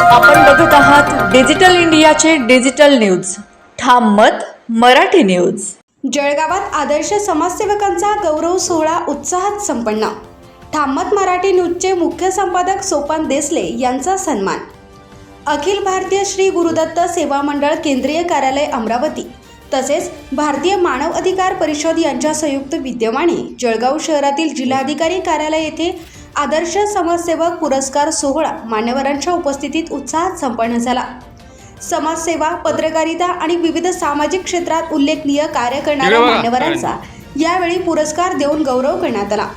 आपण बघत आहात डिजिटल इंडियाचे डिजिटल न्यूज. ठाम मत मराठी न्यूज. जळगावात आदर्श समाजसेवकांचा गौरव सोहळा उत्साहात संपन्न. ठाम मत मराठी न्यूजचे मुख्य संपादक सोपान देसले यांचा सन्मान. अखिल भारतीय श्री गुरुदत्त सेवा मंडळ केंद्रीय कार्यालय अमरावती तसेच भारतीय मानव अधिकार परिषद यांच्या संयुक्त विद्यमाने जळगाव शहरातील जिल्हाधिकारी कार्यालय येथे आदर्श समाजसेवक पुरस्कार सोहळा मान्यवरांच्या उपस्थितीत उत्साहात संपन्न झाला. समाजसेवा, पत्रकारिता आणि विविध सामाजिक क्षेत्रात उल्लेखनीय कार्य करणाऱ्या मान्यवरांचा यावेळी पुरस्कार देऊन गौरव करण्यात आला.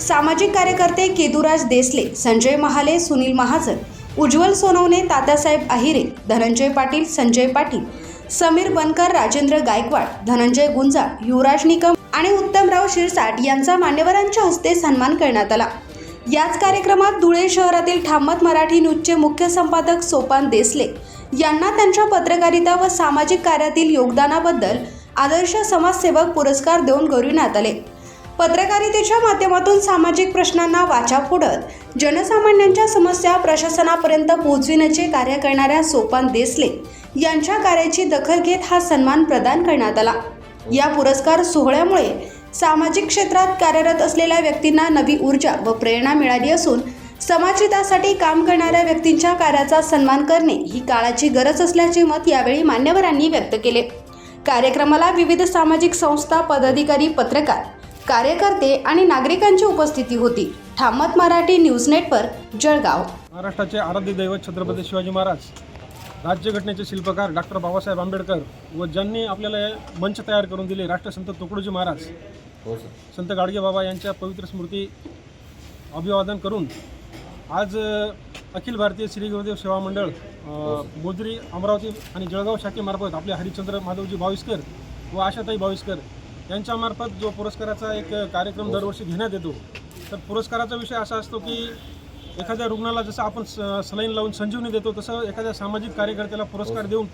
सामाजिक कार्यकर्ते केदुराज देसले, संजय महाले, सुनील महाजन, उज्ज्वल सोनवणे, तात्यासाहेब आहिरे, धनंजय पाटील, संजय पाटील, समीर बनकर, राजेंद्र गायकवाड, धनंजय गुंजाळ, युवराज निकम आणि उत्तमराव शिरसाट यांचा मान्यवरांच्या हस्ते सन्मान करण्यात आला. याच कार्यक्रमात धुळे शहरातील ठाम मत मराठी न्यूजचे मुख्य संपादक सोपान देसले यांना त्यांच्या पत्रकारिता व सामाजिक कार्यातील योगदानाबद्दल आदर्श समाजसेवक पुरस्कार देऊन गौरविण्यात आले. पत्रकारितेच्या माध्यमातून सामाजिक प्रश्नांना वाचा फोडत जनसामान्यांच्या समस्या प्रशासनापर्यंत पोहोचविण्याचे कार्य करणाऱ्या सोपान देसले यांच्या कार्याची दखल घेत हा सन्मान प्रदान करण्यात आला. या पुरस्कार सोहळ्यामुळे सामाजिक क्षेत्रात कार्यरत असलेल्या व्यक्तींना नवी ऊर्जा व प्रेरणा मिळाली असून समाजहितासाठी काम करणाऱ्या व्यक्तींच्या कार्याचा सन्मान करणे ही काळाची गरज असल्याचे मत यावेळी मान्यवरांनी व्यक्त केले. कार्यक्रमाला विविध सामाजिक संस्था, पदाधिकारी, पत्रकार, कार्यकर्ते आणि नागरिकांची उपस्थिती होती. ठाम मत मराठी न्यूज नेटवर्क, जळगाव. महाराष्ट्राचे आराध्य दैवत छत्रपती शिवाजी महाराज, राज्यघटनेचे शिल्पकार डॉक्टर बाबासाहेब आंबेडकर व ज्यांनी आपल्याला मंच तयार करून दिले राष्ट्रसंत तुकडोजी महाराज, संत गाडगेबाबा यांच्या पवित्र स्मृती अभिवादन करून आज अखिल भारतीय श्री गुरुदेव सेवा मंडळ मोजरी, अमरावती आणि जळगाव शाखेमार्फत आपले हरिश्चंद्र माधवजी भाविस्कर व आशाताई भाविस्कर यांच्यामार्फत जो पुरस्काराचा एक कार्यक्रम दरवर्षी घेण्यात येतो. तर पुरस्काराचा विषय असा असतो की एखाद्या रुग्णाला जसं आपण सलाईन लावून संजीवनी देतो तसं एखाद्या सामाजिक कार्यकर्त्याला पुरस्कार देऊन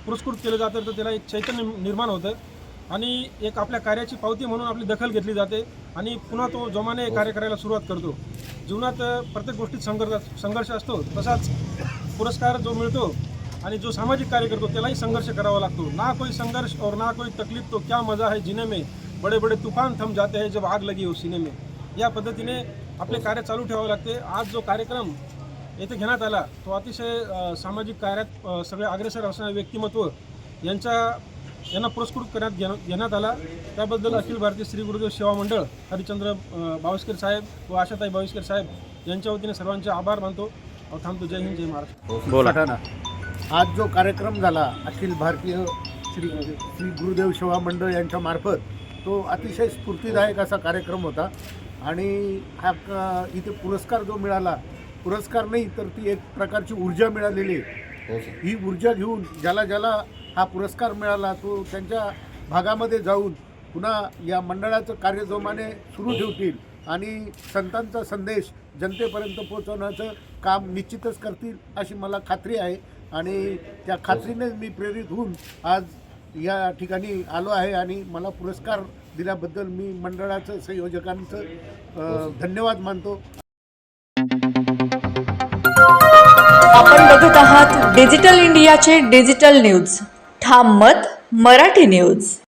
पुरस्कृत केलं जातं. तर त्याला एक चैतन्य निर्माण होतं आणि एक आपल्या कार्याची पावती म्हणून आपली दखल घेतली जाते आणि पुन्हा तो जोमाने कार्य करायला सुरुवात करतो. जीवनात प्रत्येक गोष्टीत संघर्ष असतो, तसाच पुरस्कार जो मिळतो आणि जो सामाजिक कार्य करतो त्यालाही संघर्ष करावा लागतो. ना कोई संघर्ष और ना कोई तकलीफ तो क्या मज़ा है जीने में, बड़े बड़े तूफान थम जाते हैं जब आग लगी हो सीने में. या पद्धतीने आपले कार्य चालू ठेवावे लागते. आज जो कार्यक्रम येथे घेण्यात आला तो अतिशय सामाजिक कार्यात सगळे अग्रेसर असणारे व्यक्तिमत्व यांना पुरस्कृत घेण्यात आला. त्याबद्दल अखिल भारतीय श्री गुरुदेव सेवा मंडळ, हरिश्चंद्र भाविस्कर साहेब व आशाताई भाविस्कर साहेब यांच्या वतीने सर्वांचे आभार मानतो. थांबतो. जय हिंद, जय महाराष्ट्र. बोला. आज जो कार्यक्रम झाला अखिल भारतीय श्री गुरुदेव सेवा मंडळ यांच्या मार्फत, तो अतिशय स्फूर्तिदायक असा कार्यक्रम होता आणि हा इथे पुरस्कार जो मिळाला, पुरस्कार नाही तर ती एक प्रकारची ऊर्जा मिळालेली आहे. ही ऊर्जा घेऊन ज्याला हा पुरस्कार मिळाला तो त्यांच्या भागामध्ये जाऊन पुन्हा या मंडळाचं कार्य जोमाने सुरू ठेवतील आणि संतांचा संदेश जनतेपर्यंत पोहोचवण्याचं काम निश्चितच करतील अशी मला खात्री आहे आणि त्या खात्रीनेच मी प्रेरित होऊन आज या ठिकाणी आलो आहे आणि मला पुरस्कार दिल्याबद्दल मी मंडळाचं, संयोजकांचं धन्यवाद मानतो. आपण बघत आहात डिजिटल इंडियाचे डिजिटल न्यूज. ठाम मत मराठी न्यूज.